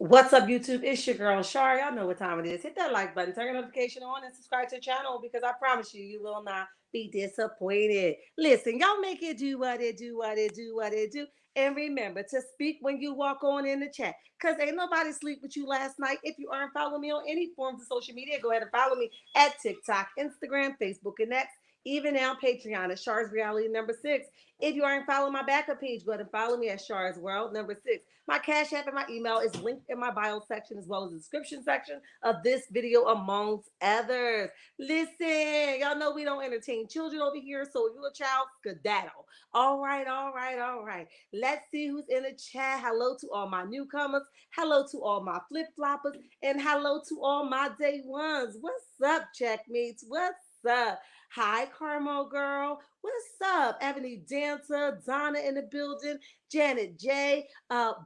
What's up, YouTube? It's your girl Shar. Y'all know what time it is. Hit that like button, turn your notification on, and subscribe to the channel because I promise you, you will not be disappointed. Listen, y'all make it do what it do, what it do, what it do. And remember to speak when you walk on in the chat. Because ain't nobody sleep with you last night. If you aren't following me on any forms of social media, go ahead and follow me at TikTok, Instagram, Facebook, and X. Even now, Patreon at Shar's Reality number 6. If you aren't following my backup page, go ahead and follow me at Shar's World number 6. My Cash App and my email is linked in my bio section as well as the description section of this video, amongst others. Listen, y'all know we don't entertain children over here, so if you're a child, skedaddle. All right, all right, all right. Let's see who's in the chat. Hello to all my newcomers. Hello to all my flip-floppers. And hello to all my day ones. What's up, checkmates? What's up? Hi, Carmel girl. What's up? Ebony Dancer, Donna in the building, Janet J,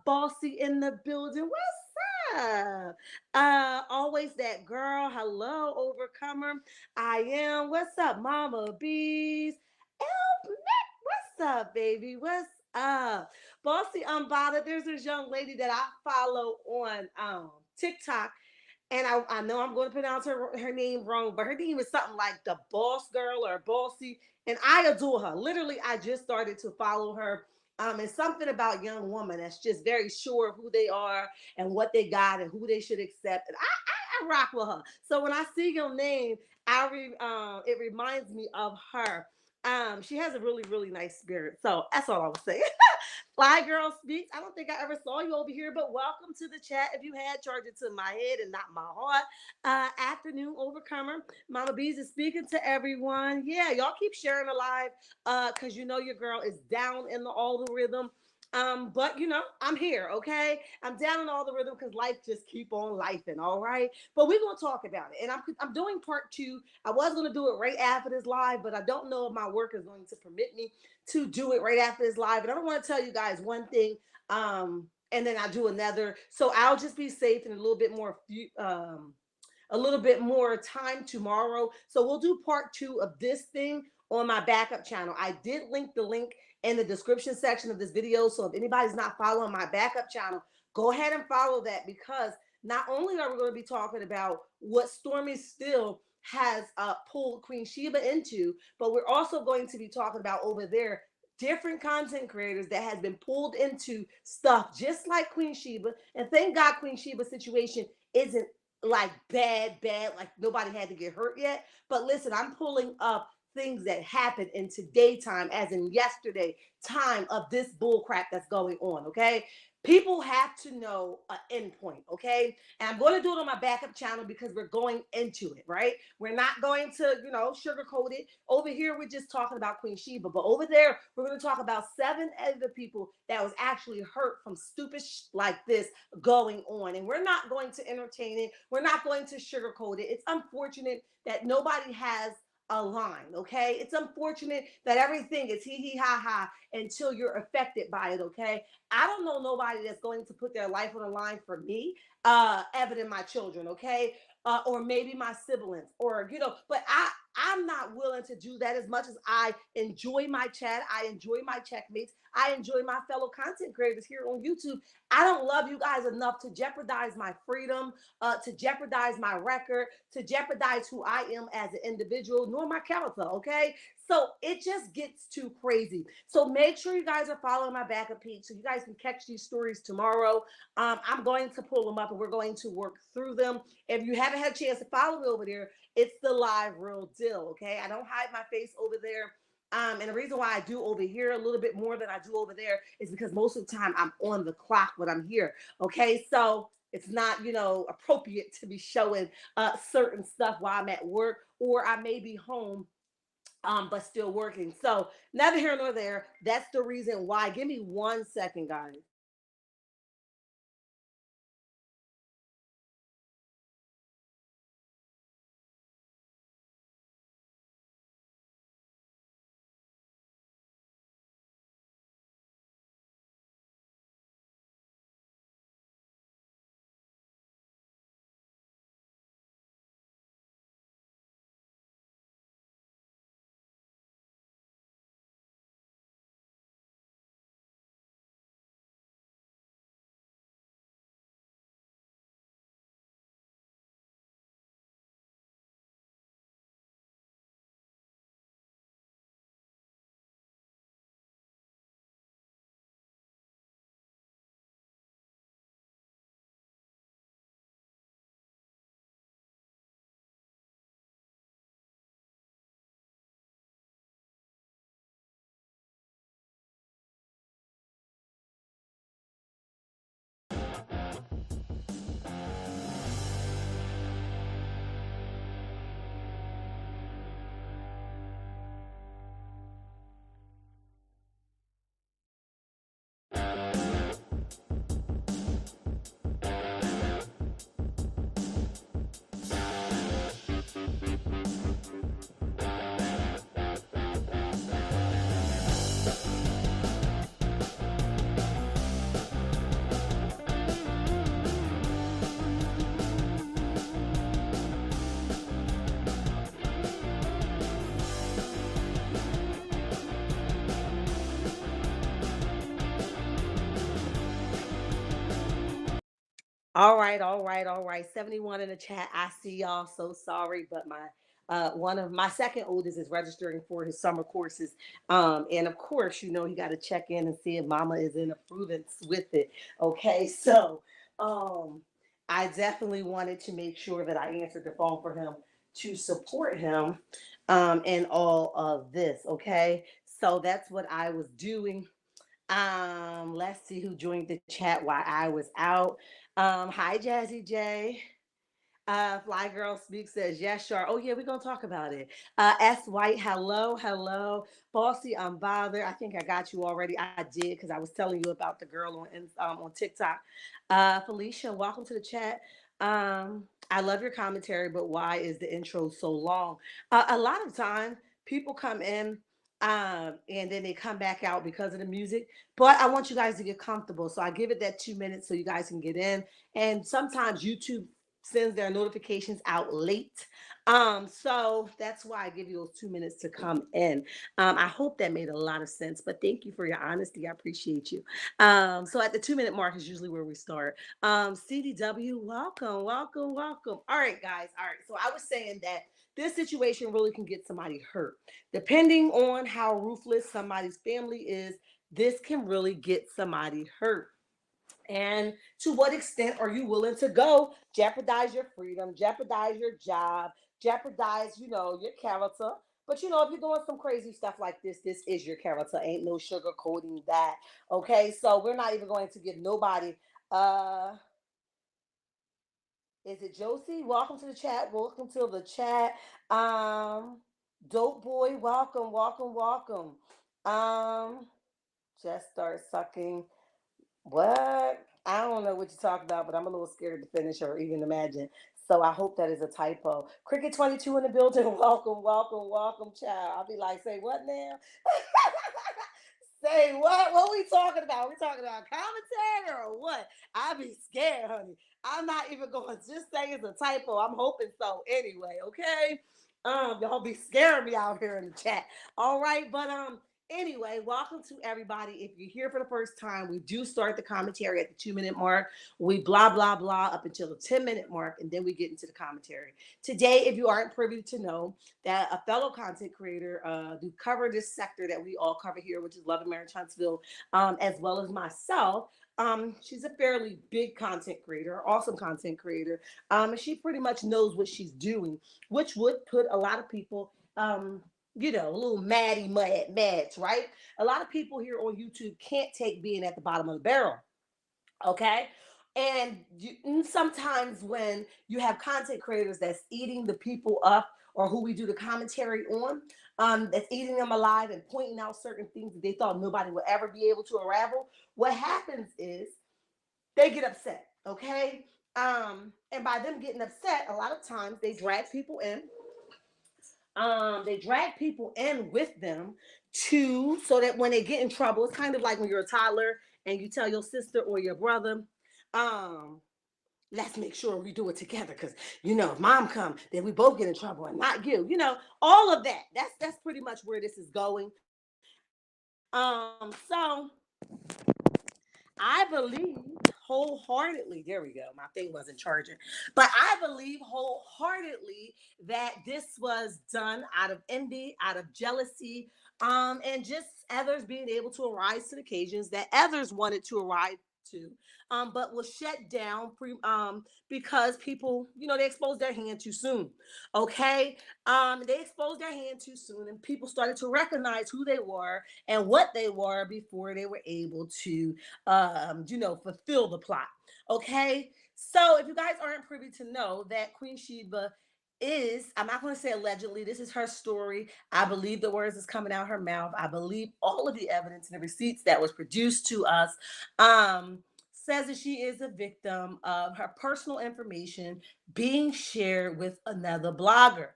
Bossy in the building. What's up? Always that girl. Hello, Overcomer. I am. What's up, Mama Bees? Elf Nick, what's up, baby? What's up? Bossy Unbothered. There's this young lady that I follow on TikTok, and I know I'm going to pronounce her name wrong, but her name is something like the Boss Girl or Bossy, and I adore her. Literally, I just started to follow her. It's something about young woman that's just very sure of who they are and what they got and who they should accept. And I rock with her. So when I see your name, it reminds me of her. She has a really, really nice spirit. So that's all I was saying. Fly Girl Speaks. I don't think I ever saw you over here, but welcome to the chat. If you had, charge it to my head and not my heart. Afternoon Overcomer. Mama Bees is speaking to everyone. Yeah, y'all keep sharing the live because you know your girl is down in the algorithm. But you know, I'm here, okay? I'm down in all the rhythm because life just keep on lifing, all right? But we're gonna talk about it. And I'm doing part two. I was gonna do it right after this live, but I don't know if my work is going to permit me to do it right after this live. And I don't want to tell you guys one thing, and then I do another. So I'll just be safe and a little bit more time tomorrow. So we'll do part two of this thing on my backup channel. I did link the link in the description section of this video. So if anybody's not following my backup channel, go ahead and follow that because not only are we going to be talking about what Stormi Steel has pulled Queen Sheba into, but we're also going to be talking about over there different content creators that has been pulled into stuff just like Queen Sheba. And thank God Queen Sheba's situation isn't like bad, like nobody had to get hurt yet. But listen, I'm pulling up things that happened in today time, as in yesterday time of this bull crap that's going on. Okay. People have to know an endpoint, okay? And I'm going to do it on my backup channel because we're going into it, right? We're not going to, sugarcoat it. Over here, we're just talking about Queen Sheba. But over there, we're going to talk about 7 other people that was actually hurt from stupid like this going on. And we're not going to entertain it. We're not going to sugarcoat it. It's unfortunate that nobody has a line, okay? It's unfortunate that everything is hee hee ha ha until you're affected by it, okay? I don't know nobody that's going to put their life on the line for me, other than my children, okay? Or maybe my siblings, or but I'm not willing to do that. As much as I enjoy my chat, I enjoy my checkmates, I enjoy my fellow content creators here on YouTube. I don't love you guys enough to jeopardize my freedom, to jeopardize my record, to jeopardize who I am as an individual, nor my character, okay? So it just gets too crazy. So make sure you guys are following my backup page so you guys can catch these stories tomorrow. I'm going to pull them up and we're going to work through them. If you haven't had a chance to follow me over there, it's the live real deal, okay? I don't hide my face over there. And the reason why I do over here a little bit more than I do over there is because most of the time I'm on the clock when I'm here, okay? So it's not, appropriate to be showing certain stuff while I'm at work, or I may be home but still working. So neither here nor there. That's the reason why. Give me 1 second, guys. All right, all right, all right. 71 in the chat. I see y'all. So sorry, but my one of my second oldest is registering for his summer courses. And of course, you got to check in and see if mama is in approvance with it. Okay, so um I definitely wanted to make sure that I answered the phone for him to support him in all of this. Okay, so that's what I was doing. Let's see who joined the chat while I was out. Hi Jazzy J. Fly Girl Speak says, yes, sure. Oh, yeah, we're going to talk about it. S. White, hello, hello. Bossy, I'm bothered. I think I got you already. I did because I was telling you about the girl on TikTok. Felicia, welcome to the chat. I love your commentary, but why is the intro so long? A lot of time, people come in and then they come back out because of the music. But I want you guys to get comfortable. So I give it that 2 minutes so you guys can get in. And sometimes YouTube sends their notifications out late. So that's why I give you those 2 minutes to come in. I hope that made a lot of sense, but thank you for your honesty. I appreciate you. So at the 2 minute mark is usually where we start. CDW, welcome, welcome, welcome. All right, guys. All right. So I was saying that this situation really can get somebody hurt. Depending on how ruthless somebody's family is, this can really get somebody hurt. And to what extent are you willing to go jeopardize your freedom, jeopardize your job, jeopardize, your character? But if you're doing some crazy stuff like this is your character. Ain't no sugarcoating that. Okay, so we're not even going to give nobody. Uh, is it Josie? Welcome to the chat. Welcome to the chat. Um, Dope boy, welcome, welcome, welcome. Um, just start sucking. What? I don't know what you're talking about, but I'm a little scared to finish or even imagine. So I hope that is a typo. Cricket 22 in the building. Welcome, welcome, welcome, child. I'll be like, say what now? Say what? What we talking about? We talking about commentary or what? I be scared, honey. I'm not even going to just say it's a typo. I'm hoping so anyway, okay? Y'all be scaring me out here in the chat. All right, but anyway, welcome to everybody. If you're here for the first time, we do start the commentary at the 2 minute mark. We blah blah blah up until the 10 minute mark, and then we get into the commentary. Today, if you aren't privy to know that a fellow content creator who cover this sector that we all cover here, which is Love and Marriage Huntsville, as well as myself. She's a fairly big content creator, awesome content creator. And she pretty much knows what she's doing, which would put a lot of people a little mads, right? A lot of people here on YouTube can't take being at the bottom of the barrel. Okay. And sometimes when you have content creators that's eating the people up or who we do the commentary on, that's eating them alive and pointing out certain things that they thought nobody would ever be able to unravel, what happens is they get upset. Okay. And by them getting upset, a lot of times they drag people in. They drag people in with them to so that when they get in trouble, it's kind of like when you're a toddler and you tell your sister or your brother, um, let's make sure we do it together because if mom come, then we both get in trouble and not you. All of that. That's pretty much where this is going. So I believe wholeheartedly, there we go, my thing wasn't charging, but I believe wholeheartedly that this was done out of envy, out of jealousy, and just others being able to arise to the occasions that others wanted to arise to, but was shut down because people, they exposed their hand too soon. Okay, they exposed their hand too soon, and people started to recognize who they were and what they were before they were able to fulfill the plot. Okay. So if you guys aren't privy to know that Queen Sheba is, I'm not going to say allegedly, this is her story. I believe the words that's coming out her mouth. I believe all of the evidence and the receipts that was produced to us. Says that she is a victim of her personal information being shared with another blogger,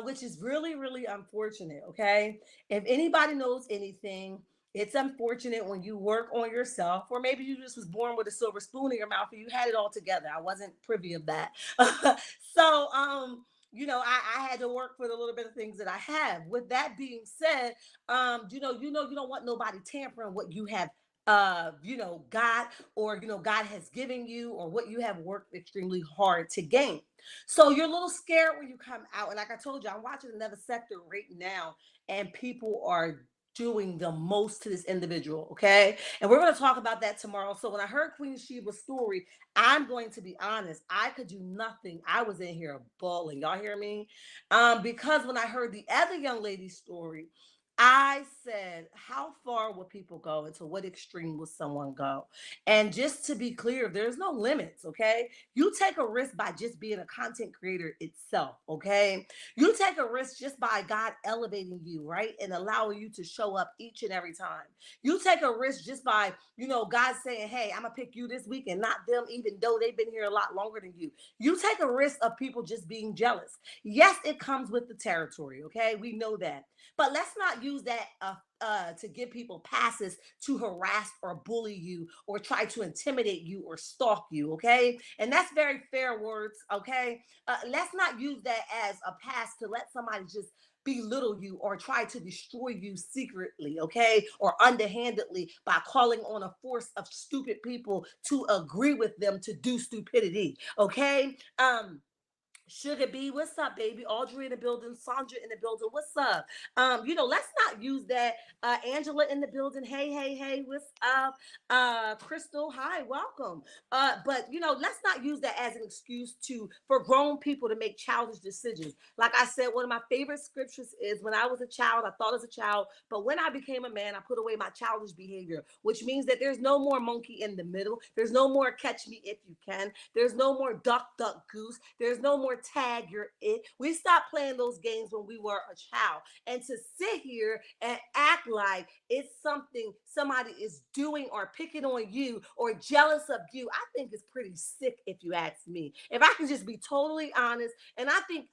which is really, really unfortunate. Okay. If anybody knows anything, it's unfortunate when you work on yourself, or maybe you just was born with a silver spoon in your mouth and you had it all together. I wasn't privy of that. So, I had to work for the little bit of things that I have. With that being said, you don't want nobody tampering what you have God, or God has given you, or what you have worked extremely hard to gain. So you're a little scared when you come out. And like I told you, I'm watching another sector right now, and people are doing the most to this individual. Okay. And we're going to talk about that tomorrow. So when I heard Queen Sheba's story, I'm going to be honest, I could do nothing. I was in here bawling. Y'all hear me? Because when I heard the other young lady's story, I said, how far will people go, and to what extreme will someone go? And just to be clear, there's no limits, okay? You take a risk by just being a content creator itself, okay? You take a risk just by God elevating you, right? And allowing you to show up each and every time. You take a risk just by, God saying, hey, I'm gonna pick you this week and not them, even though they've been here a lot longer than you. You take a risk of people just being jealous. Yes, it comes with the territory, okay? We know that. But let's not use that to give people passes to harass or bully you, or try to intimidate you or stalk you, okay? And that's very fair words, okay? Let's not use that as a pass to let somebody just belittle you or try to destroy you secretly, okay? Or underhandedly, by calling on a force of stupid people to agree with them to do stupidity, okay? Sugar B, what's up, baby? Audrey in the building, Sandra in the building, what's up? Let's not use that. Angela in the building, hey, hey, hey, what's up? Crystal, hi, welcome. But let's not use that as an excuse for grown people to make childish decisions. Like I said, one of my favorite scriptures is, when I was a child, I thought as a child, but when I became a man, I put away my childish behavior, which means that there's no more monkey in the middle. There's no more catch me if you can. There's no more duck, duck, goose. There's no more tag, you're it. We stopped playing those games when we were a child. And to sit here and act like it's something somebody is doing or picking on you or jealous of you, I think it's pretty sick, if you ask me. If I can just be totally honest, and I think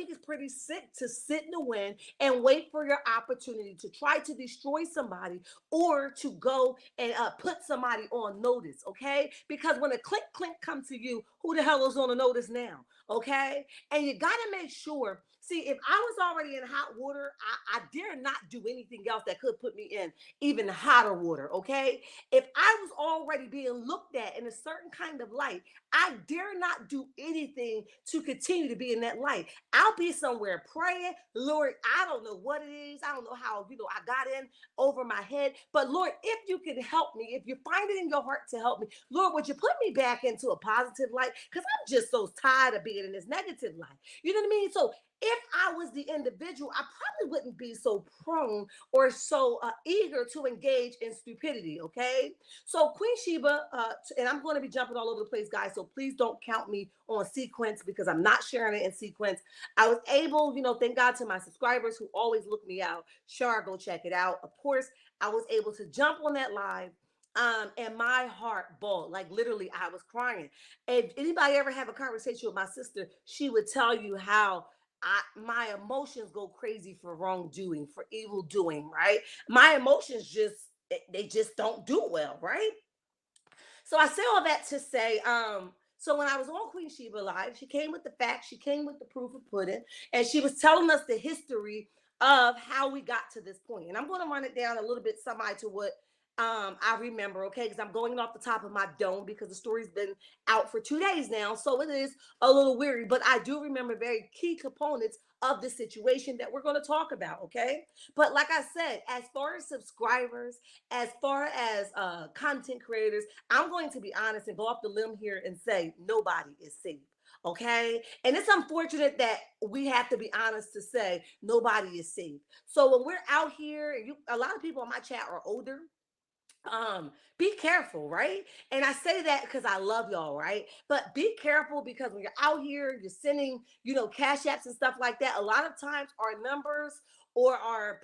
it's pretty sick to sit in the wind and wait for your opportunity to try to destroy somebody, or to go and put somebody on notice, okay? Because when a clink clink comes to you, who the hell is on the notice now, okay? And you got to make sure. See, if I was already in hot water, I dare not do anything else that could put me in even hotter water, okay? If I was already being looked at in a certain kind of light, I dare not do anything to continue to be in that light. I'll be somewhere praying, Lord, I don't know what it is. I don't know how, I got in over my head. But Lord, if you can help me, if you find it in your heart to help me, Lord, would you put me back into a positive light? Because I'm just so tired of being in this negative light. You know what I mean? So if I was the individual, I probably wouldn't be so prone or so eager to engage in stupidity, okay? So Queen Sheba, and I'm going to be jumping all over the place, guys, so please don't count me on sequence, because I'm not sharing it in sequence. I was able, thank God to my subscribers who always look me out. Sure, go check it out. Of course, I was able to jump on that live. And my heart bawled, like literally I was crying. If anybody ever have a conversation with my sister, she would tell you how my emotions go crazy for wrongdoing, for evil doing, right? My emotions they just don't do well, right? So I say all that to say, so when I was on Queen Sheba Live, she came with the facts, she came with the proof of pudding, and she was telling us the history of how we got to this point. And I'm going to run it down a little bit semi to what I remember, okay, because I'm going off the top of my dome, because the story's been out for 2 days now, so it is a little weary, but I do remember very key components of the situation that we're going to talk about, okay? But like I said, as far as subscribers, as far as content creators, I'm going to be honest and go off the limb here and say nobody is safe. Okay. And it's unfortunate that we have to be honest to say nobody is safe. So when we're out here, a lot of people on my chat are older. Be careful, right? And I say that because I love y'all, right? But be careful, because when you're out here, you're sending, cash apps and stuff like that. A lot of times our numbers or our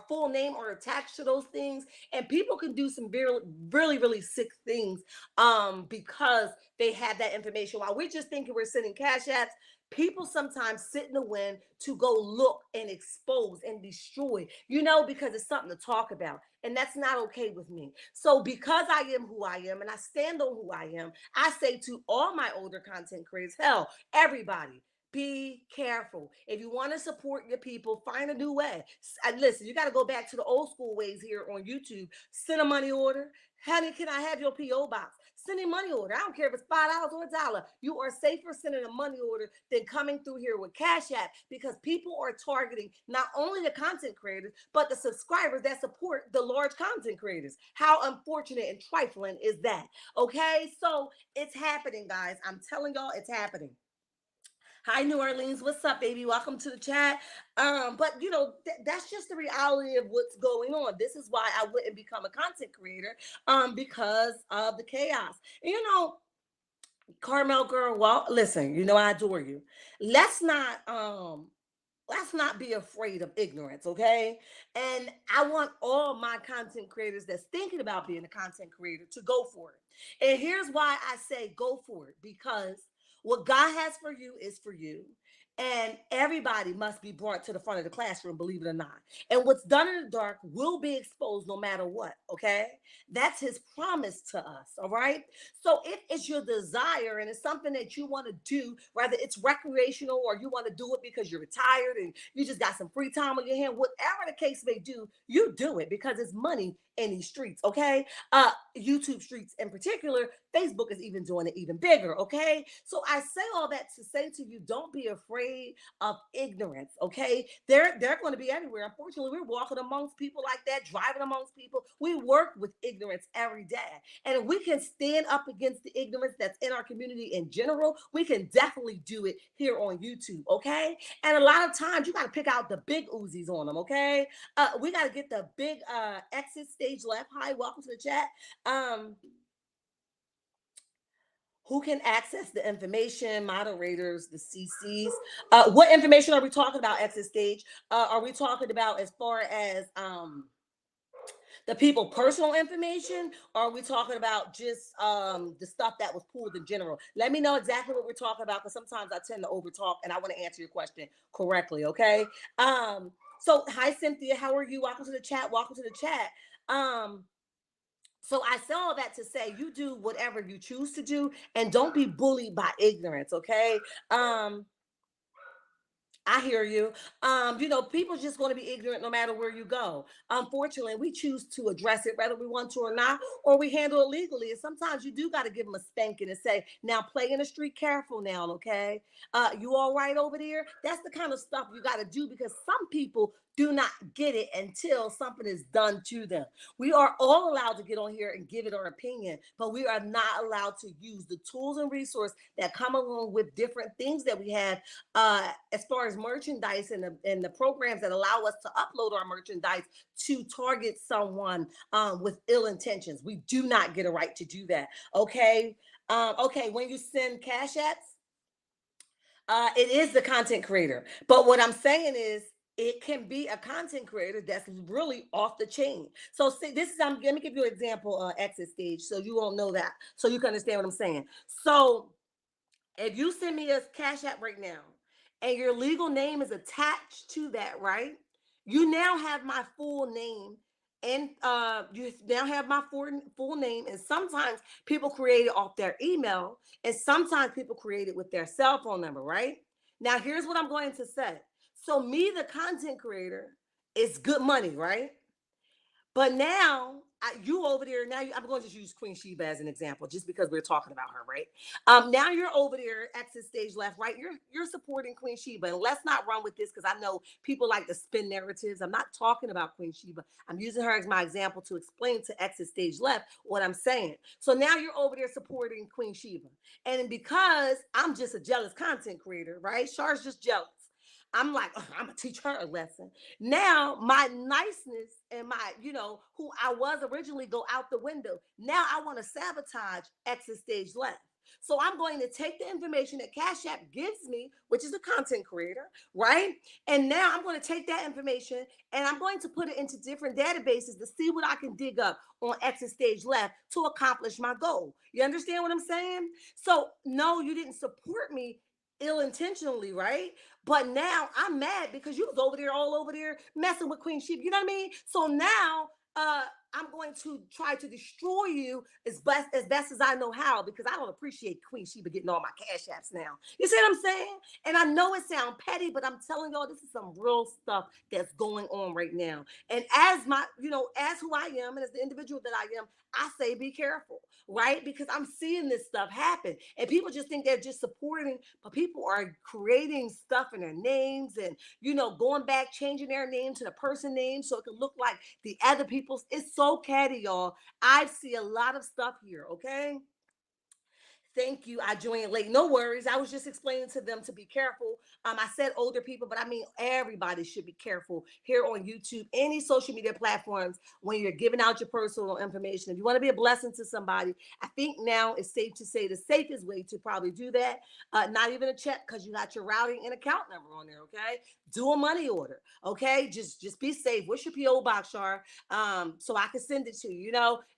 full name are attached to those things, and people can do some very, really, really sick things because they have that information. While we're just thinking we're sending cash apps, people sometimes sit in the wind to go look and expose and destroy, because it's something to talk about. And that's not okay with me. So because I am who I am and I stand on who I am, I say to all my older content creators, hell, everybody, Be careful. If you want to support your people, find a new way. And listen, you got to go back to the old school ways here on YouTube. Send a money order. Honey, can I have your PO box? Send a money order. I don't care if it's $5 or $1. You are safer sending a money order than coming through here with Cash App, because people are targeting not only the content creators, but the subscribers that support the large content creators. How unfortunate and trifling is that? Okay, so it's happening, guys. I'm telling y'all, it's happening. Hi, New Orleans. What's up, baby? Welcome to the chat. But that's just the reality of what's going on. This is why I wouldn't become a content creator, because of the chaos. Carmel girl, well, listen, I adore you. Let's not be afraid of ignorance, okay? And I want all my content creators that's thinking about being a content creator to go for it. And here's why I say go for it, because what God has for you is for you. And everybody must be brought to the front of the classroom, believe it or not. And what's done in the dark will be exposed no matter what, okay? That's his promise to us, all right? So if it's your desire and it's something that you want to do, whether it's recreational or you want to do it because you're retired and you just got some free time on your hand, whatever the case may do, you do it because it's money in these streets, okay? YouTube streets in particular. Facebook is even doing it even bigger, okay? So I say all that to say to you, don't be afraid of ignorance, okay? They're going to be everywhere. Unfortunately, we're walking amongst people like that, driving amongst people. We work with ignorance every day. And if we can stand up against the ignorance that's in our community in general, we can definitely do it here on YouTube, okay? And a lot of times you got to pick out the big Uzis on them, okay? We got to get the big exit stage left. Hi, welcome to the chat. Who can access the information? Moderators, the CCs. What information are we talking about, exit stage? Are we talking about as far as the people personal information, or are we talking about just the stuff that was pulled in general? Let me know exactly what we're talking about, because sometimes I tend to overtalk and I want to answer your question correctly, okay? So hi, Cynthia, how are you? Welcome to the chat. So I say all that to say you do whatever you choose to do, and don't be bullied by ignorance, okay? I hear you. People just going to be ignorant no matter where you go. Unfortunately, we choose to address it whether we want to or not, or we handle it legally. And sometimes you do got to give them a spanking and say, now play in the street careful now, okay? You all right over there? That's the kind of stuff you got to do, because some people do not get it until something is done to them. We are all allowed to get on here and give it our opinion, but we are not allowed to use the tools and resources that come along with different things that we have, as far as merchandise and the programs that allow us to upload our merchandise to target someone with ill intentions. We do not get a right to do that. Okay. Okay. When you send Cash Apps, it is the content creator. But what I'm saying is, it can be a content creator that's really off the chain. So see, let me give you an example, exit stage, so you won't know that, so you can understand what I'm saying. So if you send me a Cash App right now and your legal name is attached to that, right? You now have my full name, and you now have my full name. And sometimes people create it off their email, and sometimes people create it with their cell phone number, right? Now, here's what I'm going to say. So me, the content creator, is good money, right? But now you over there. I'm going to just use Queen Sheba as an example, just because we're talking about her, right? Now you're over there, exit stage left, right? You're supporting Queen Sheba, and let's not run with this, because I know people like to spin narratives. I'm not talking about Queen Sheba. I'm using her as my example to explain to exit stage left what I'm saying. So now you're over there supporting Queen Sheba, and because I'm just a jealous content creator, right? Char's just jealous. I'm like, I'm gonna teach her a lesson. Now my niceness and my, who I was originally, go out the window. Now I want to sabotage exit stage left. So I'm going to take the information that Cash App gives me, which is a content creator, right? And now I'm going to take that information and I'm going to put it into different databases to see what I can dig up on exit stage left to accomplish my goal. You understand what I'm saying? So no, you didn't support me ill intentionally, right? But now I'm mad because you was over there, all over there, messing with Queen Sheep. You know what I mean? So now I'm going to try to destroy you as best as I know how, because I don't appreciate Queen Sheba getting all my cash apps now. You see what I'm saying? And I know it sounds petty, but I'm telling y'all this is some real stuff that's going on right now. And as my, as who I am and as the individual that I am, I say be careful, right? Because I'm seeing this stuff happen. And people just think they're just supporting, but people are creating stuff in their names and, going back, changing their name to the person name so it can look like the other people's. It's so catty, y'all. I see a lot of stuff here, okay? Thank you. I joined late. No worries. I was just explaining to them to be careful. I said older people, but I mean everybody should be careful here on YouTube, any social media platforms, when you're giving out your personal information. If you want to be a blessing to somebody, I think now it's safe to say the safest way to probably do that. Not even a check, because you got your routing and account number on there. Okay, do a money order. Okay, just be safe. What's your PO box, Shar? So I can send it to you.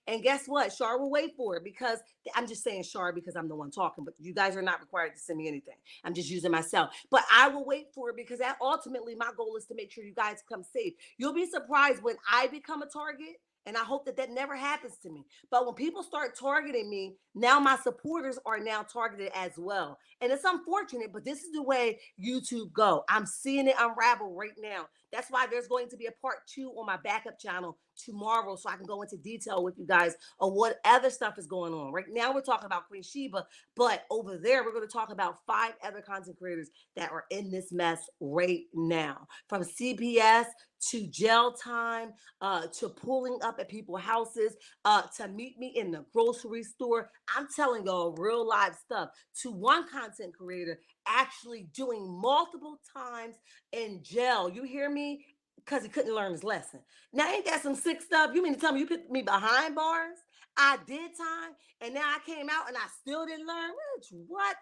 And guess what? Shar will wait for it, because I'm just saying Shar because I'm the one talking, but you guys are not required to send me anything. I'm just using myself. But I will wait for it, because that ultimately my goal is to make sure you guys come safe. You'll be surprised when I become a target. And I hope that that never happens to me. But when people start targeting me, now my supporters are now targeted as well. And it's unfortunate, but this is the way YouTube go. I'm seeing it unravel right now. That's why there's going to be a part 2 on my backup channel tomorrow, so I can go into detail with you guys of what other stuff is going on. Right now, we're talking about Queen Sheba, but over there, we're going to talk about 5 other content creators that are in this mess right now. From CPS to jail time, to pulling up at people's houses, to meet me in the grocery store. I'm telling y'all real live stuff. To one content creator actually doing multiple times in jail. You hear me? Because he couldn't learn his lesson. Now, ain't that some sick stuff? You mean to tell me you put me behind bars? I did time, and now I came out and I still didn't learn? What?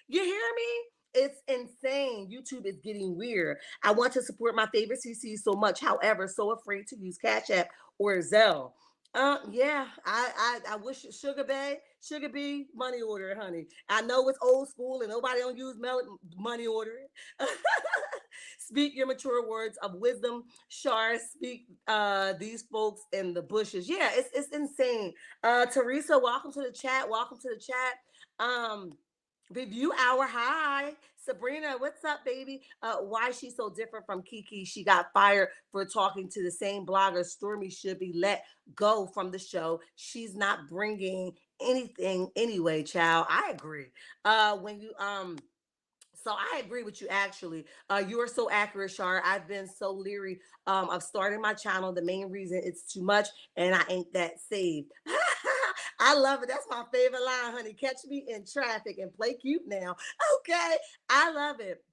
You hear me? It's insane. YouTube is getting weird. I want to support my favorite CC so much, however, so afraid to use Cash App or Zelle. Yeah, I wish Sugar Bee, money order, honey. I know it's old school and nobody don't use money order. Speak your mature words of wisdom, Shar. Speak these folks in the bushes. Yeah, it's insane. Teresa, welcome to the chat. Welcome to the chat. Review hour. Hi. Sabrina, what's up, baby? Why is she so different from Kiki? She got fired for talking to the same blogger. Stormi should be let go from the show. She's not bringing anything anyway, child. I agree. When you So I agree with you actually. You are so accurate, Shar. I've been so leery of starting my channel. The main reason it's too much and I ain't that saved. I love it. That's my favorite line, honey. Catch me in traffic and play cute now. Okay. I love it.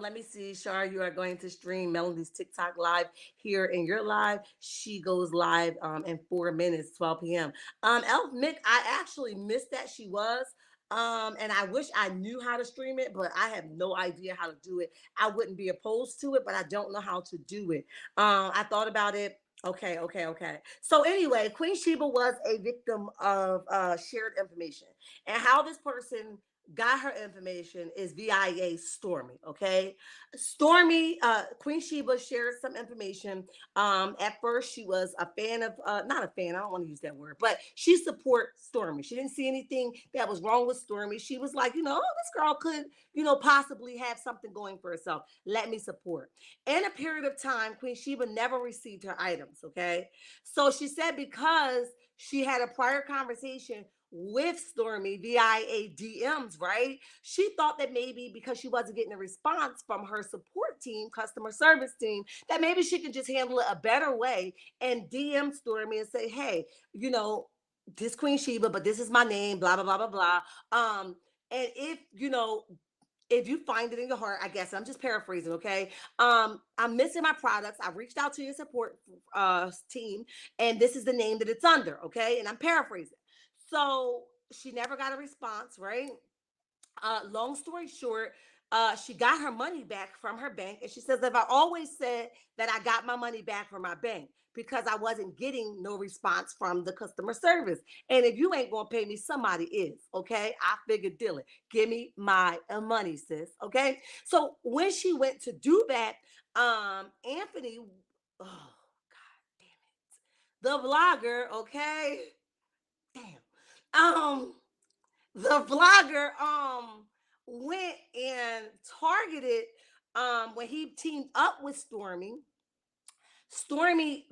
Let me see. Shar, you are going to stream Melody's TikTok live here in your live. She goes live in 4 minutes, 12 p.m. Elf Mick, I actually missed that she was. And I wish I knew how to stream it, but I have no idea how to do it. I wouldn't be opposed to it, but I don't know how to do it. I thought about it. Okay. So anyway, Queen Sheba was a victim of shared information, and how this person got her information is via Stormi. Okay, Stormi, Queen Sheba shared some information. At first, she was a fan of, not a fan. I don't want to use that word, but she supports Stormi. She didn't see anything that was wrong with Stormi. She was like, oh, this girl could, possibly have something going for herself. Let me support. In a period of time, Queen Sheba never received her items. Okay, so she said because she had a prior conversation with Stormi via DMs, right? She thought that maybe because she wasn't getting a response from her support team, customer service team, that maybe she could just handle it a better way and DM Stormi and say, hey, this Queen Sheba, but this is my name, blah, blah, blah, blah, blah. And if you find it in your heart, I guess I'm just paraphrasing, okay? I'm missing my products. I've reached out to your support team, and this is the name that it's under, okay? And I'm paraphrasing. So she never got a response, right? Long story short, she got her money back from her bank. And she says, if I always said that I got my money back from my bank because I wasn't getting no response from the customer service. And if you ain't going to pay me, somebody is. Okay. I figured, Dylan, give me my money, sis. Okay. So when she went to do that, Anthony, oh, God damn it. the blogger, okay? Damn. The blogger went and targeted when he teamed up with Stormi. Stormi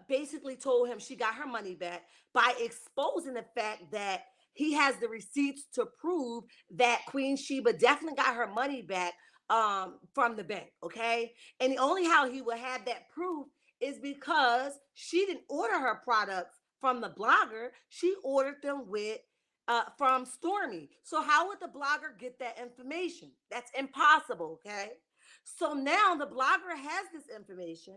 basically told him she got her money back by exposing the fact that he has the receipts to prove that Queen Sheba definitely got her money back from the bank, okay? And the only how he would have that proof is because she didn't order her products from the blogger, she ordered them with from Stormi. So how would the blogger get that information? That's impossible, okay? So now the blogger has this information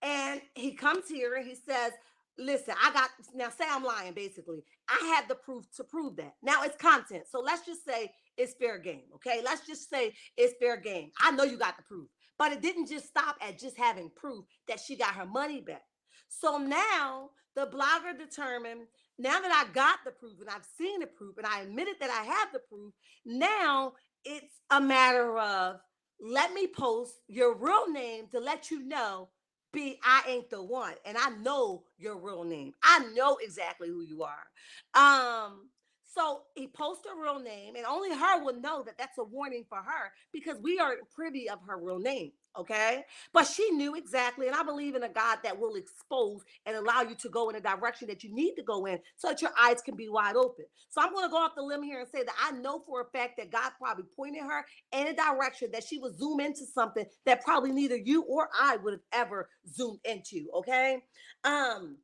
and he comes here and he says, listen, I got, now say I'm lying basically. I have the proof to prove that. Now it's content. So let's just say it's fair game, okay? Let's just say it's fair game. I know you got the proof, but it didn't just stop at just having proof that she got her money back. So now the blogger determined, now that I got the proof and I've seen the proof and I admitted that I have the proof, now it's a matter of let me post your real name to let you know, B, I ain't the one. And I know your real name. I know exactly who you are. So he posts her real name, and only her will know that that's a warning for her because we aren't privy of her real name. Okay. But she knew exactly. And I believe in a God that will expose and allow you to go in a direction that you need to go in so that your eyes can be wide open. So I'm going to go off the limb here and say that I know for a fact that God probably pointed her in a direction that she would zoom into something that probably neither you or I would have ever zoomed into. Okay. Um,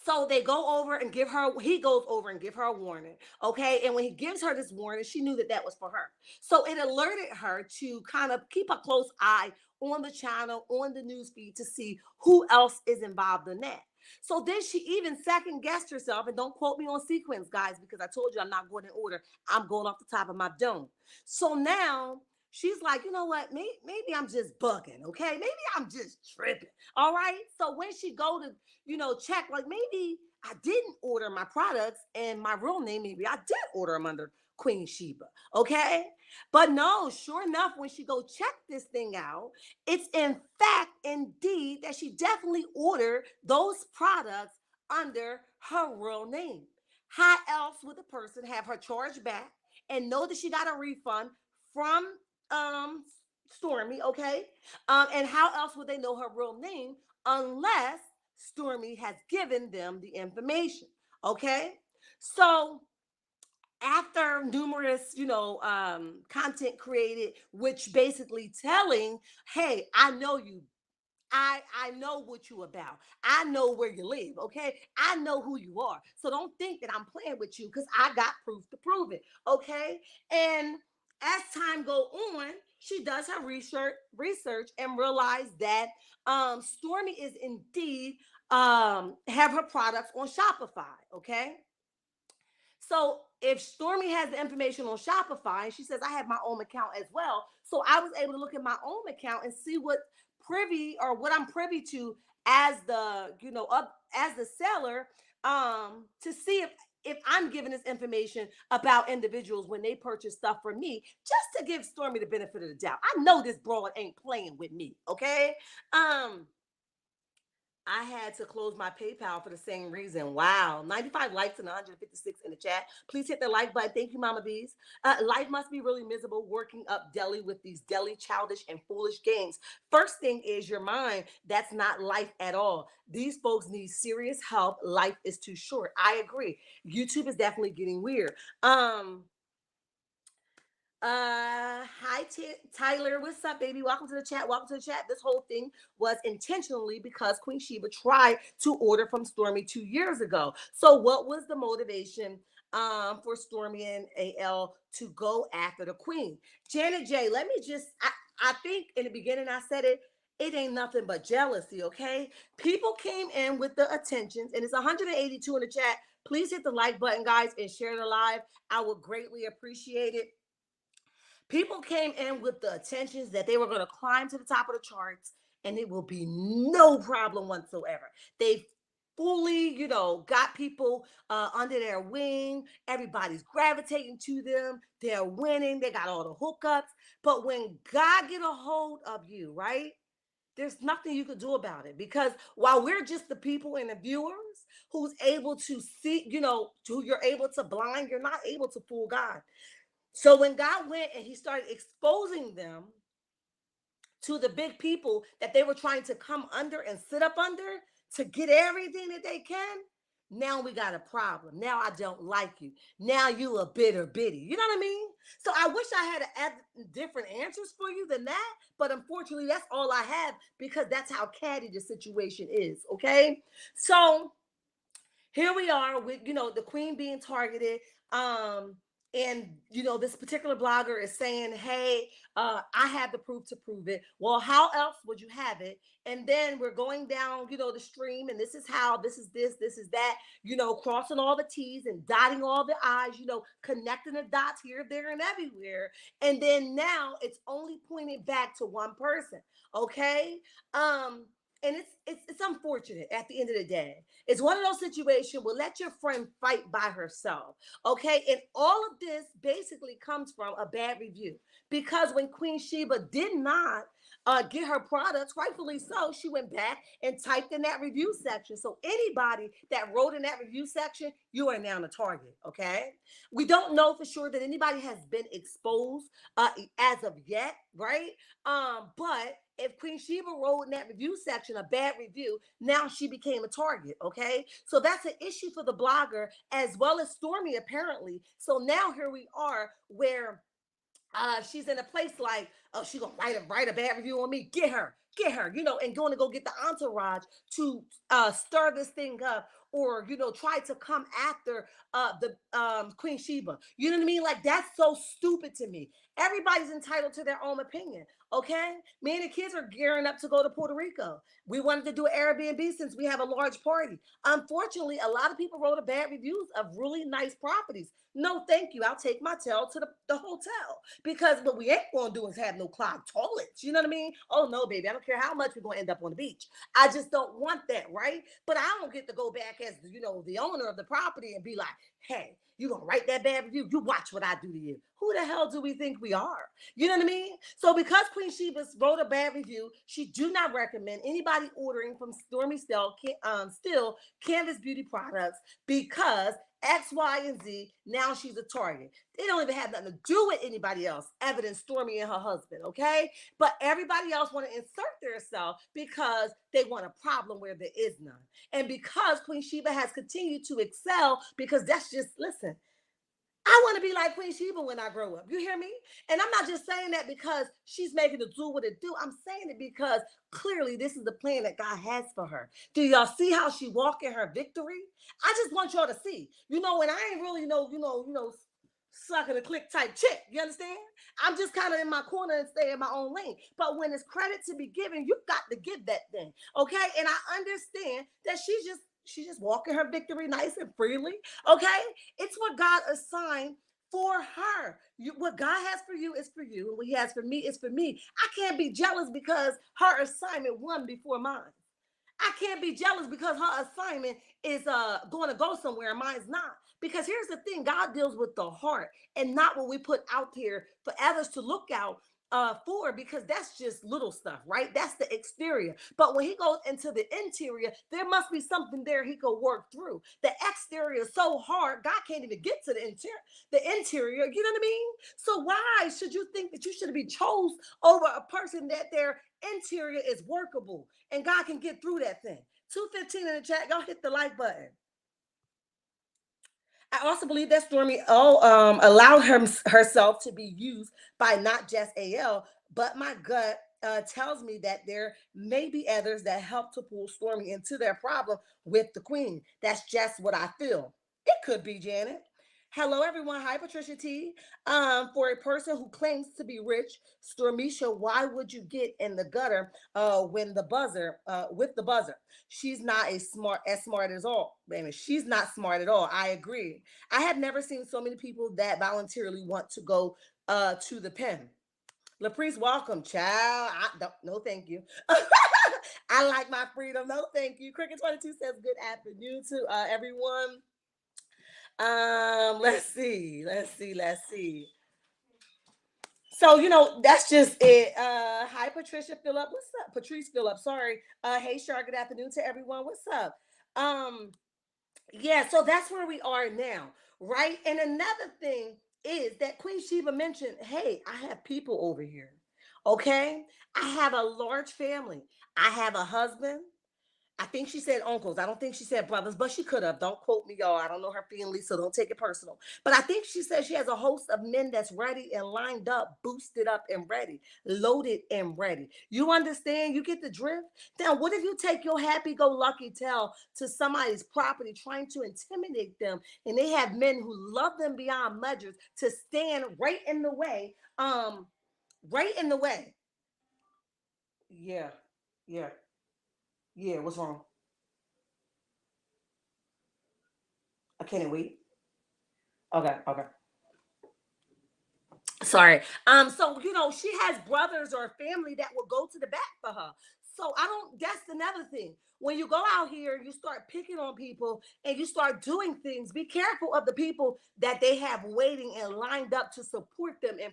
so they go over and give her, he goes over and give her a warning. Okay. And when he gives her this warning, she knew that that was for her. So it alerted her to kind of keep a close eye on the channel, on the news feed to see who else is involved in that. So then she even second guessed herself, and don't quote me on sequence, guys, because I told you I'm not going in order. I'm going off the top of my dome. So now she's like, you know what? Maybe I'm just bugging, okay? Maybe I'm just tripping. All right. So when she go to check, like maybe I didn't order my products and my real name, maybe I did order them under Queen Sheba. Okay. But no, sure enough, when she go check this thing out, it's in fact, indeed, that she definitely ordered those products under her real name. How else would the person have her charge back and know that she got a refund from um Stormi, okay? And how else would they know her real name unless Stormi has given them the information. Okay. So after numerous, content created, which basically telling, hey, I know you. I know what you about. I know where you live, okay? I know who you are. So don't think that I'm playing with you because I got proof to prove it, okay? And as time go on, she does her research and realize that Stormi is indeed have her products on Shopify, okay? So if Stormi has the information on Shopify, and she says, I have my own account as well. So I was able to look at my own account and see what I'm privy to as as the seller, to see if I'm giving this information about individuals when they purchase stuff from me, just to give Stormi the benefit of the doubt. I know this broad ain't playing with me, okay? I had to close my PayPal for the same reason. Wow. 95 likes and 156 in the chat. Please hit the like button. Thank you, Mama Bees. Life must be really miserable working up deli with these deli childish and foolish games. First thing is your mind. That's not life at all. These folks need serious help. Life is too short. I agree. YouTube is definitely getting weird. Hi Tyler, what's up, baby? Welcome to the chat. Welcome to the chat. This whole thing was intentionally because Queen Sheba tried to order from Stormi 2 years ago. So what was the motivation for Stormi and AL to go after the Queen? Janet J, let me just I think in the beginning I said it ain't nothing but jealousy, okay? People came in with the attentions, and it's 182 in the chat. Please hit the like button, guys, and share the live. I would greatly appreciate it. People came in with the intentions that they were going to climb to the top of the charts and it will be no problem whatsoever. They fully, got people under their wing. Everybody's gravitating to them. They're winning. They got all the hookups. But when God get a hold of you, right? there's nothing you could do about it, because while we're just the people and the viewers who's able to see, who you're able to blind, you're not able to fool God. So when God went and he started exposing them to the big people that they were trying to come under and sit up under to get everything that they can, now we got a problem. Now I don't like you. Now you a bitter bitty. You know what I mean? So I wish I had different answers for you than that, but unfortunately that's all I have, because that's how catty the situation is. Okay, so here we are with the queen being targeted. And this particular blogger is saying, hey, I have the proof to prove it. Well, how else would you have it? And then we're going down the stream, and this is how, this is that, crossing all the t's and dotting all the i's, connecting the dots here, there, and everywhere. And then now it's only pointed back to one person. Okay. And it's unfortunate at the end of the day. It's one of those situations where let your friend fight by herself. Okay. And all of this basically comes from a bad review, because when Queen Sheba did not get her products, rightfully so, she went back and typed in that review section. So anybody that wrote in that review section, you are now a target. Okay. We don't know for sure that anybody has been exposed as of yet, right? But if Queen Sheba wrote in that review section a bad review, now she became a target. Okay, so that's an issue for the blogger as well as Stormi, apparently. So now here we are, where she's in a place like, oh, she gonna write a bad review on me. Get her, and going to go get the entourage to stir this thing up, or try to come after the Queen Sheba. You know what I mean? Like, that's so stupid to me. Everybody's entitled to their own opinion. Okay, me and the kids are gearing up to go to Puerto Rico. We wanted to do an Airbnb since we have a large party. Unfortunately, a lot of people wrote a bad reviews of really nice properties. No, thank you. I'll take my tail to the hotel, because what we ain't gonna do is have no clogged toilets. You know what I mean? Oh no, baby, I don't care how much we're gonna end up on the beach. I just don't want that, right? But I don't get to go back as the owner of the property and be like, hey, you gonna write that bad review? You watch what I do to you. Who the hell do we think we are? You know what I mean? So because Queen Sheba wrote a bad review, she do not recommend anybody ordering from Stormi Steel, Canvas Beauty Products, because X, Y, and Z, now she's a target. They don't even have nothing to do with anybody else, evidence Stormi and her husband, okay? But everybody else want to insert themselves because they want a problem where there is none. And because Queen Sheba has continued to excel, because that's just, listen, I want to be like Queen Sheba when I grow up. You hear me? And I'm not just saying that because she's making it do what it do. I'm saying it because clearly this is the plan that God has for her. Do y'all see how she walk in her victory? I just want y'all to see. And I ain't really sucking a click type chick. You understand? I'm just kind of in my corner and stay in my own lane. But when it's credit to be given, you got to give that thing. Okay? And I understand that she's just walking her victory nice and freely. Okay? It's what God assigned for her. What God has for you is for you, and what he has for me is for me. I can't be jealous because her assignment won before mine. I can't be jealous because her assignment is going to go somewhere and mine's not. Because here's the thing, God deals with the heart and not what we put out there for others to look out for, because that's just little stuff, right? That's the exterior. But when he goes into the interior, there must be something there he could work through. The exterior is so hard, God can't even get to the interior, you know what I mean? So why should you think that you should be chose over a person that their interior is workable and God can get through that thing? 215 in the chat, y'all hit the like button. I also believe that Stormi allowed herself to be used by not just AL, but my gut tells me that there may be others that help to pull Stormi into their problem with the queen. That's just what I feel. It could be, Janet. Hello, everyone. Hi, Patricia T. For a person who claims to be rich, Stormisha, why would you get in the gutter with the buzzer? She's not as smart as all. Baby, she's not smart at all. I agree. I have never seen so many people that voluntarily want to go to the pen. LaPriest, welcome, child. No, thank you. I like my freedom. No, thank you. Cricket 22 says good afternoon to everyone. Let's see. So, that's just it. Hi, Patricia Phillip. What's up? Patrice Phillip. Sorry. Hey, Shar. Good afternoon to everyone. What's up? Um, yeah, so that's where we are now, right? And another thing is that Queen Sheba mentioned, hey, I have people over here. Okay. I have a large family. I have a husband. I think she said uncles. I don't think she said brothers, but she could have. Don't quote me, y'all. I don't know her family, so don't take it personal. But I think she said she has a host of men that's ready and lined up, boosted up and ready, loaded and ready. You understand? You get the drift? Now, what if you take your happy go lucky tail to somebody's property trying to intimidate them, and they have men who love them beyond measures to stand right in the way? Right in the way. Yeah, yeah, yeah. What's wrong? I can't wait. Okay, okay. Sorry. So she has brothers or family that will go to the bat for her. So I don't. That's another thing. When you go out here, you start picking on people and you start doing things. Be careful of the people that they have waiting and lined up to support them and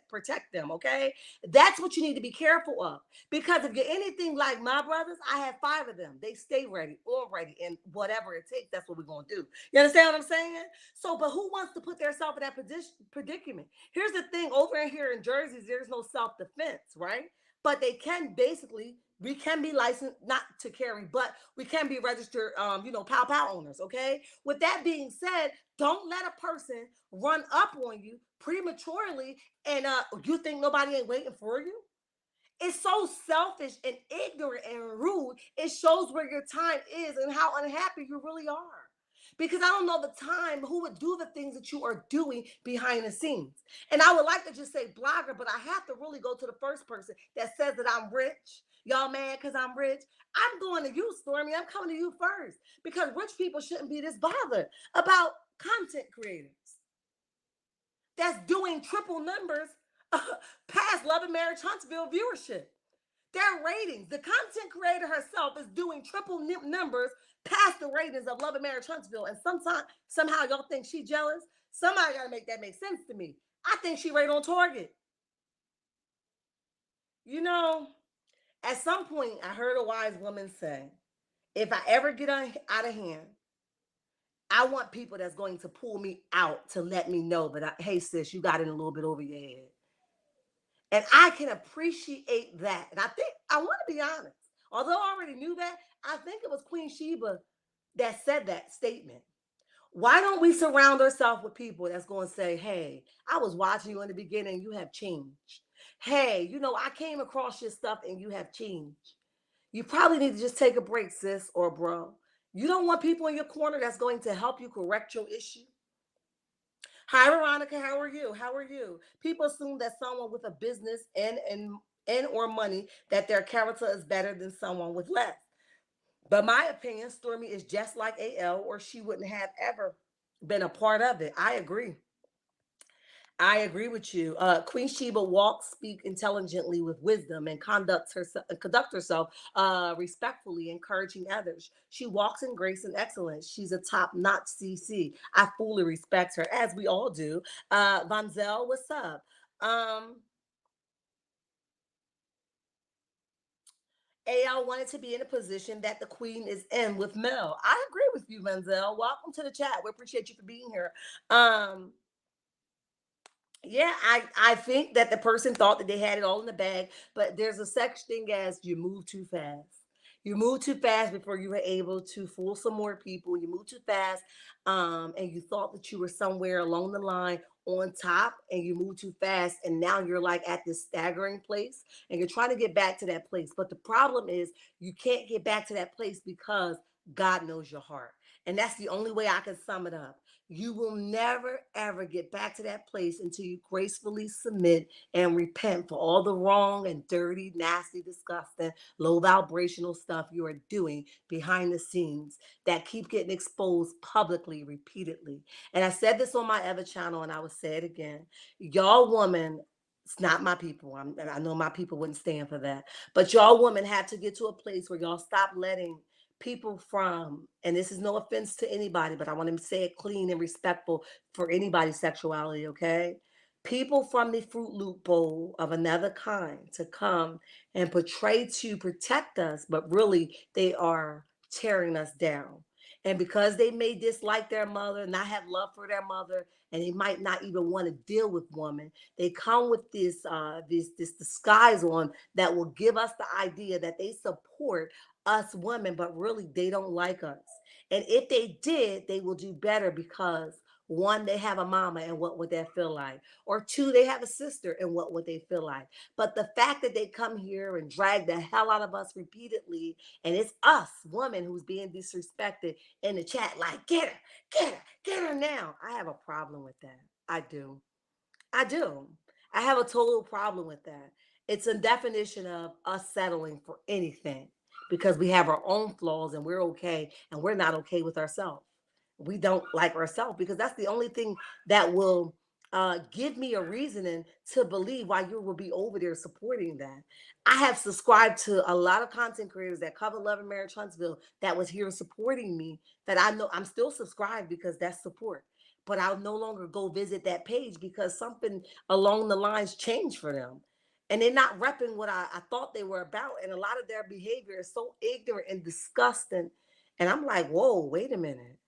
protect them. Okay, that's what you need to be careful of. Because if you're anything like my brothers, I have five of them. They stay ready, all ready, and whatever it takes, that's what we're gonna do. You understand what I'm saying? So, but who wants to put themselves in that predicament? Here's the thing: over here in Jersey, there's no self defense, right? But they can basically, we can be licensed not to carry, but we can be registered, pow pow owners. Okay. With that being said, don't let a person run up on you prematurely, and you think nobody ain't waiting for you. It's so selfish and ignorant and rude. It shows where your time is and how unhappy you really are. Because I don't know the time who would do the things that you are doing behind the scenes. And I would like to just say blogger, but I have to really go to the first person that says that I'm rich. Y'all mad because I'm rich? I'm going to you, Stormy. I'm coming to you first because rich people shouldn't be this bothered about content creators that's doing triple numbers past Love and Marriage Huntsville viewership. Their ratings, the content creator herself is doing triple numbers past the ratings of Love and Marriage Huntsville. And sometimes, somehow, y'all think she jealous. Somebody got to make that make sense to me. I think she right on target. You know, at some point, I heard a wise woman say, if I ever get out of hand, I want people that's going to pull me out to let me know that, hey, sis, you got it a little bit over your head. And I can appreciate that. And I think, I want to be honest, although I already knew that, I think it was Queen Sheba that said that statement. Why don't we surround ourselves with people that's going to say, hey, I was watching you in the beginning, you have changed. Hey, I came across your stuff and you have changed. You probably need to just take a break, sis or bro. You don't want people in your corner that's going to help you correct your issue. Hi, Veronica. How are you? How are you? People assume that someone with a business and or money that their character is better than someone with less. But my opinion, Stormy is just like AL, or she wouldn't have ever been a part of it. I agree. I agree with you. Queen Sheba walks, speak intelligently with wisdom, and conduct herself respectfully, encouraging others. She walks in grace and excellence. She's a top-notch CC. I fully respect her, as we all do. Vonzel, what's up? Um, AL wanted to be in a position that the queen is in with Mel. I agree with you, Vonzel. Welcome to the chat. We appreciate you for being here. Um, Yeah, I think that the person thought that they had it all in the bag, but there's a such thing as you move too fast. You move too fast before you were able to fool some more people. You move too fast, and you thought that you were somewhere along the line on top, and you move too fast, and now you're like at this staggering place, and you're trying to get back to that place. But the problem is you can't get back to that place because God knows your heart, and that's the only way I can sum it up. You will never ever get back to that place until you gracefully submit and repent for all the wrong and dirty, nasty, disgusting, low vibrational stuff you are doing behind the scenes that keep getting exposed publicly, repeatedly. And I said this on my other channel, and I will say it again. Y'all woman, it's not my people. And I know my people wouldn't stand for that. But y'all women have to get to a place where y'all stop letting people from, and this is no offense to anybody, but I want to say it clean and respectful for anybody's sexuality, okay? people from the Fruit Loop Bowl of another kind to come and portray to protect us, but really they are tearing us down. And because they may dislike their mother, not have love for their mother, and they might not even want to deal with women, they come with this disguise on that will give us the idea that they support us women, but really they don't like us. And if they did, they will do better because one, they have a mama, and what would that feel like? Or two, they have a sister, and what would they feel like? But the fact that they come here and drag the hell out of us repeatedly, and it's us, women, who's being disrespected in the chat, like, get her now. I have a problem with that. I do. I do. I have a total problem with that. It's a definition of us settling for anything because we have our own flaws and we're okay and we're not okay with ourselves. We don't like ourselves because that's the only thing that will give me a reasoning to believe why you will be over there supporting that. I have subscribed to a lot of content creators that cover Love and Marriage Huntsville that was here supporting me that I know I'm still subscribed because that's support, but I'll no longer go visit that page because something along the lines changed for them. And they're not repping what I thought they were about. And a lot of their behavior is so ignorant and disgusting. And I'm like, whoa, wait a minute.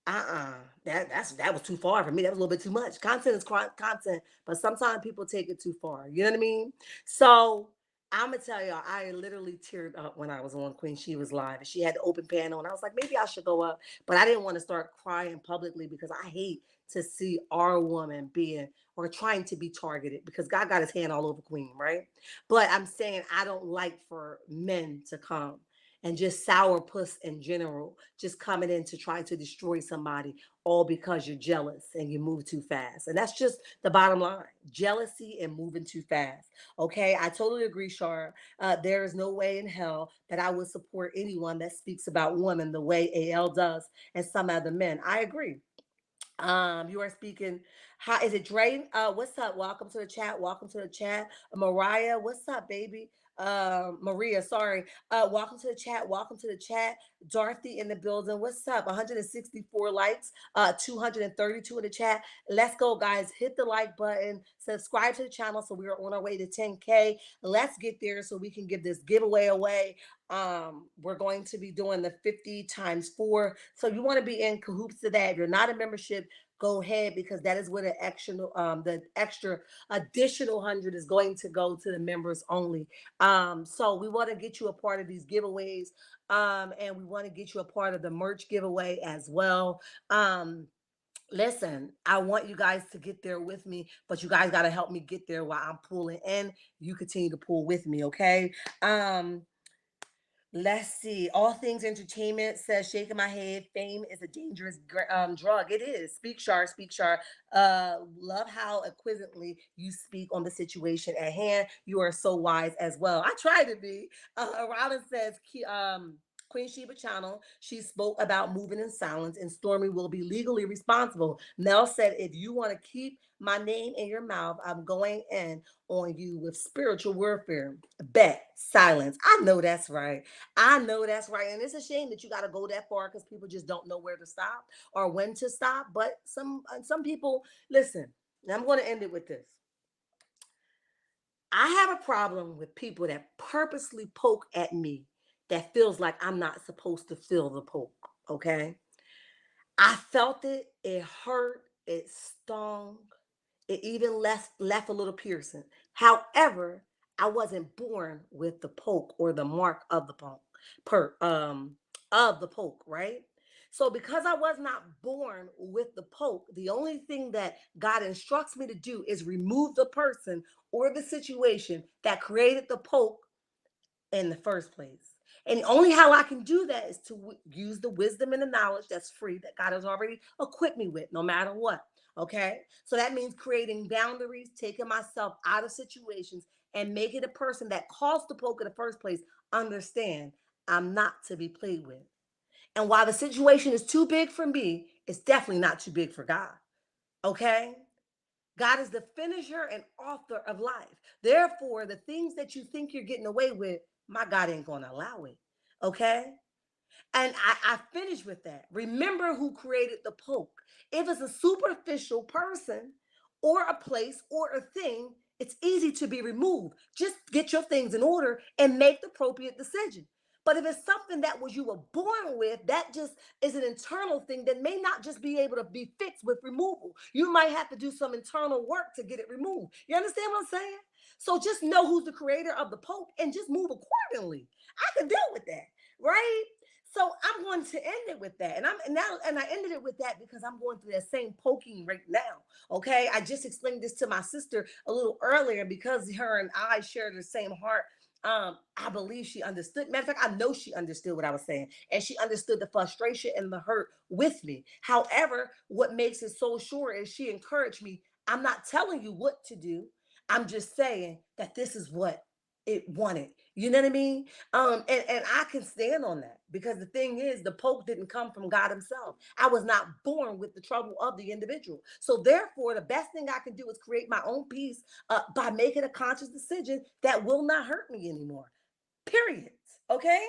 Uh-uh. That was too far for me. That was a little bit too much. Content is content, but sometimes people take it too far. You know what I mean? So I'm gonna tell y'all, I literally teared up when I was on Queen She Was Live and she had the open panel, and I was like, maybe I should go up, but I didn't want to start crying publicly because I hate to see our woman being or trying to be targeted because God got his hand all over Queen, right? But I'm saying I don't like for men to come and just sourpuss in general, just coming in to try to destroy somebody, all because you're jealous and you move too fast. And that's just the bottom line: jealousy and moving too fast. Okay, I totally agree, Shar. There is no way in hell that I would support anyone that speaks about women the way AL does and some other men. I agree. You are speaking. How is it, Dre? What's up? Welcome to the chat. Welcome to the chat. Mariah, what's up, baby? Maria, sorry. Welcome to the chat. Welcome to the chat. Dorothy in the building. What's up? 164 likes. 232 in the chat. Let's go, guys. Hit the like button. Subscribe to the channel so we are on our way to 10K. Let's get there so we can give this giveaway away. We're going to be doing the 50 times 4, so you want to be in cahoots to that. If you're not a membership, go ahead because that is where the extra additional 100 is going to go to the members only. So we want to get you a part of these giveaways, and we want to get you a part of the merch giveaway as well. Listen, I want you guys to get there with me, but you guys got to help me get there while I'm pulling, and you continue to pull with me, okay? Let's see. All things entertainment says, shaking my head. Fame is a dangerous drug. It is. Speak sharp. Speak sharp. Love how equivalently you speak on the situation at hand. You are so wise as well. I try to be. Robin says, Queen Sheba Channel, she spoke about moving in silence, and Stormy will be legally responsible. Nell said, if you want to keep my name in your mouth, I'm going in on you with spiritual warfare. Bet silence. I know that's right. I know that's right. And it's a shame that you got to go that far because people just don't know where to stop or when to stop. But some people, listen, and I'm going to end it with this. I have a problem with people that purposely poke at me that feels like I'm not supposed to feel the poke. Okay. I felt it. It hurt. It stung. It even left a little piercing. However, I wasn't born with the poke or the mark of the poke, of the poke, right? So because I was not born with the poke, the only thing that God instructs me to do is remove the person or the situation that created the poke in the first place. And only how I can do that is to use the wisdom and the knowledge that's free that God has already equipped me with, no matter what. Okay. So that means creating boundaries, taking myself out of situations, and making the person that caused the poke in the first place understand I'm not to be played with. And while the situation is too big for me, it's definitely not too big for God. Okay. God is the finisher and author of life. Therefore, the things that you think you're getting away with, my God ain't going to allow it. Okay. And I finish with that. Remember who created the poke. If it's a superficial person or a place or a thing, it's easy to be removed. Just get your things in order and make the appropriate decision. But if it's something that was you were born with, that just is an internal thing that may not just be able to be fixed with removal. You might have to do some internal work to get it removed. You understand what I'm saying? So just know who's the creator of the poke and just move accordingly. I can deal with that, right? So I'm going to end it with that. And I ended it with that because I'm going through that same poking right now. Okay. I just explained this to my sister a little earlier because her and I share the same heart. I believe she understood. Matter of fact, I know she understood what I was saying, and she understood the frustration and the hurt with me. However, what makes it so sure is she encouraged me. I'm not telling you what to do. I'm just saying that this is what it wanted. You know what I mean? And I can stand on that because the thing is, the poke didn't come from God Himself. I was not born with the trouble of the individual. So therefore, the best thing I can do is create my own peace by making a conscious decision that will not hurt me anymore. Period. Okay.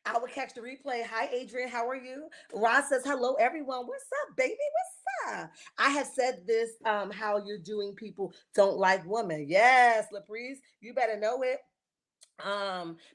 I will catch the replay. Hi, Adrian. How are you? Ross says, hello, everyone. What's up, baby? What's up? I have said this, how you're doing people don't like women. Yes, Laprise, you better know it.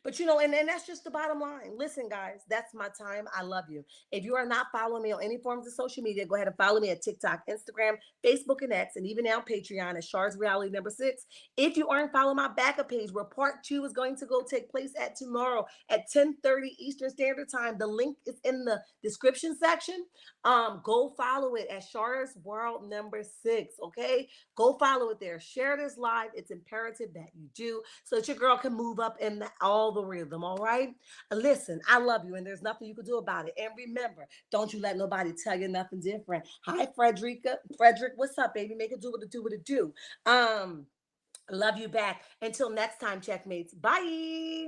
But and that's just the bottom line. Listen, guys, that's my time. I love you. If you are not following me on any forms of social media, go ahead and follow me at TikTok, Instagram, Facebook, and X, and even now Patreon at Shar's Reality #6. If you aren't following my backup page, where part 2 is going to go take place at tomorrow at 10:30 Eastern Standard Time. The link is in the description section. Go follow it at Shar's World #6. Okay, go follow it there. Share this live. It's imperative that you do so that your girl can move up in the algorithm. All right. Listen, I love you, and there's nothing you can do about it. And remember, don't you let nobody tell you nothing different. Hi, Frederica. Frederick, what's up, baby? Make it do what it do, what it do. Love you back. Until next time, checkmates. Bye.